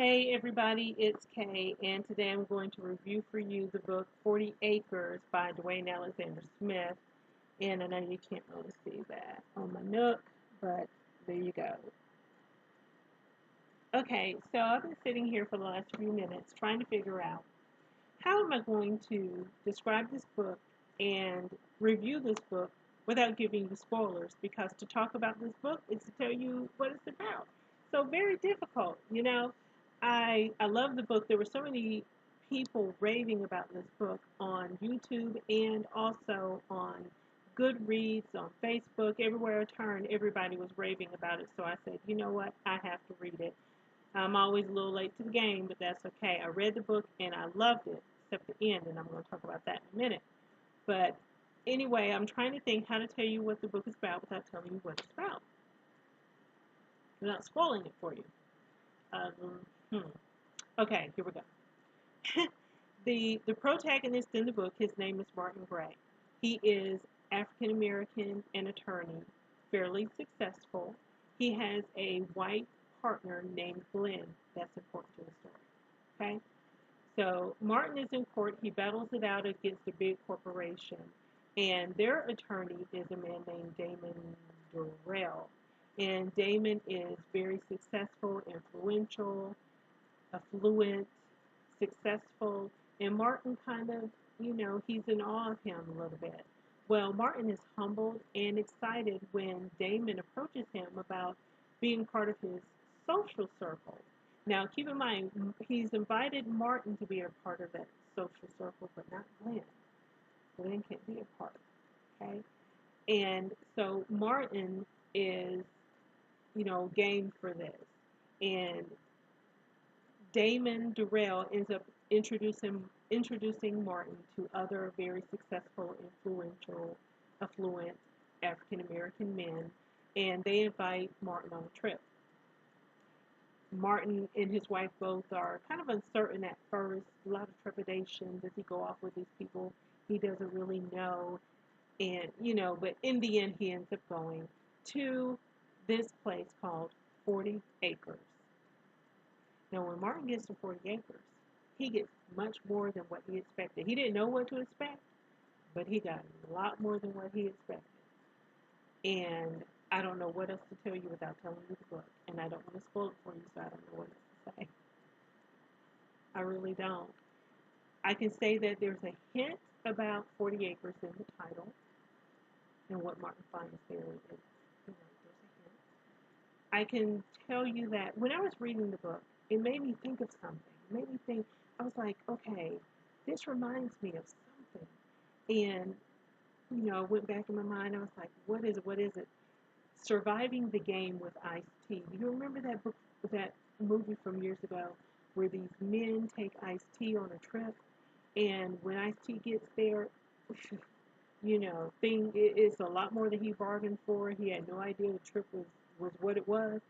Hey everybody, it's Kay, and today I'm going to review for you the book 40 Acres by Dewayne Alexander Smith. And I know you can't really see that on my Nook, but there you go. Okay, so I've been sitting here for the last few minutes trying to figure out how am I going to describe this book and review this book without giving you spoilers, because to talk about this book is to tell you what it's about. So very difficult, you know. I love the book. There were so many people raving about this book on YouTube and also on Goodreads, on Facebook, everywhere I turned, everybody was raving about it. So I said, you know what, I have to read it. I'm always a little late to the game, but that's okay. I read the book and I loved it, except the end, and I'm going to talk about that in a minute. But anyway, I'm trying to think how to tell you what the book is about without telling you what it's about, without spoiling it for you. Um, hmm. Okay, here we go. The protagonist in the book, his name is Martin Gray. He is African American, an attorney, fairly successful. He has a white partner named Glenn. That's important to the story. Okay? So Martin is in court. He battles it out against a big corporation. And their attorney is a man named Damon Durrell. And Damon is very successful, influential, affluent, successful, and Martin kind of, he's in awe of him a little bit. Well, Martin is humbled and excited when Damon approaches him about being part of his social circle. Now, keep in mind, he's invited Martin to be a part of that social circle, but not Glenn. Glenn can't be a part, okay? And so Martin is, game for this. And Damon Durrell ends up introducing Martin to other very successful, influential, affluent African American men, and they invite Martin on a trip. Martin and his wife both are kind of uncertain at first, a lot of trepidation. Does he go off with these people he doesn't really know? And, but in the end, he ends up going to this place called 40 Acres. Now, when Martin gets to 40 acres, he gets much more than what he expected. He didn't know what to expect, but he got a lot more than what he expected. And I don't know what else to tell you without telling you the book. And I don't want to spoil it for you, so I don't know what else to say. I really don't. I can say that there's a hint about 40 acres in the title, and what Martin finds there is, there's a hint. I can tell you that when I was reading the book, it made me think of something. It made me think, I was like, okay, this reminds me of something. And, I went back in my mind. I was like, what is it? What is it? Surviving the Game with Ice-T. Do you remember that book, that movie from years ago where these men take Ice-T on a trip? And when Ice-T gets there, it's a lot more than he bargained for. He had no idea the trip was what it was.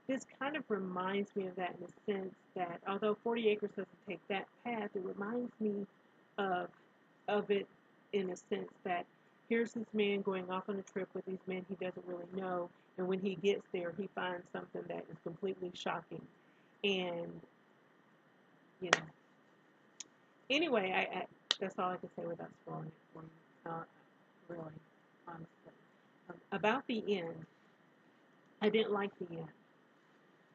This kind of reminds me of that in the sense that although 40 Acres doesn't take that path, it reminds me of it in a sense that here's this man going off on a trip with these men he doesn't really know, and when he gets there, he finds something that is completely shocking. And you know, anyway, I that's all I can say without spoiling it for you. Really, honestly, about the end, I didn't like the end,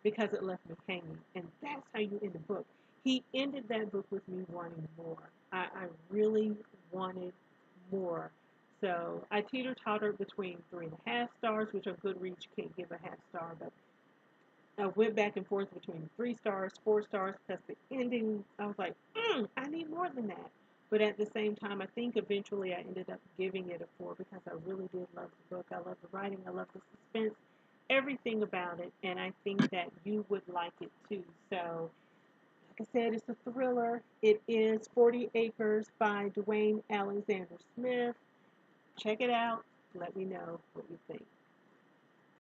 because it left me hanging. And that's how you end the book. He ended that book with me wanting more. I really wanted more. So I teeter-tottered between 3.5 stars, which on Goodreads you can't give a half star, but I went back and forth between 3 stars, 4 stars, because the ending, I was like, I need more than that. But at the same time, I think eventually I ended up giving it a 4 because I really did love the book. I love the writing. I love the suspense, everything about it. And I think that you would like it too. So, like I said, it's a thriller. It is 40 Acres by Dwayne Alexander Smith. Check it out. Let me know what you think.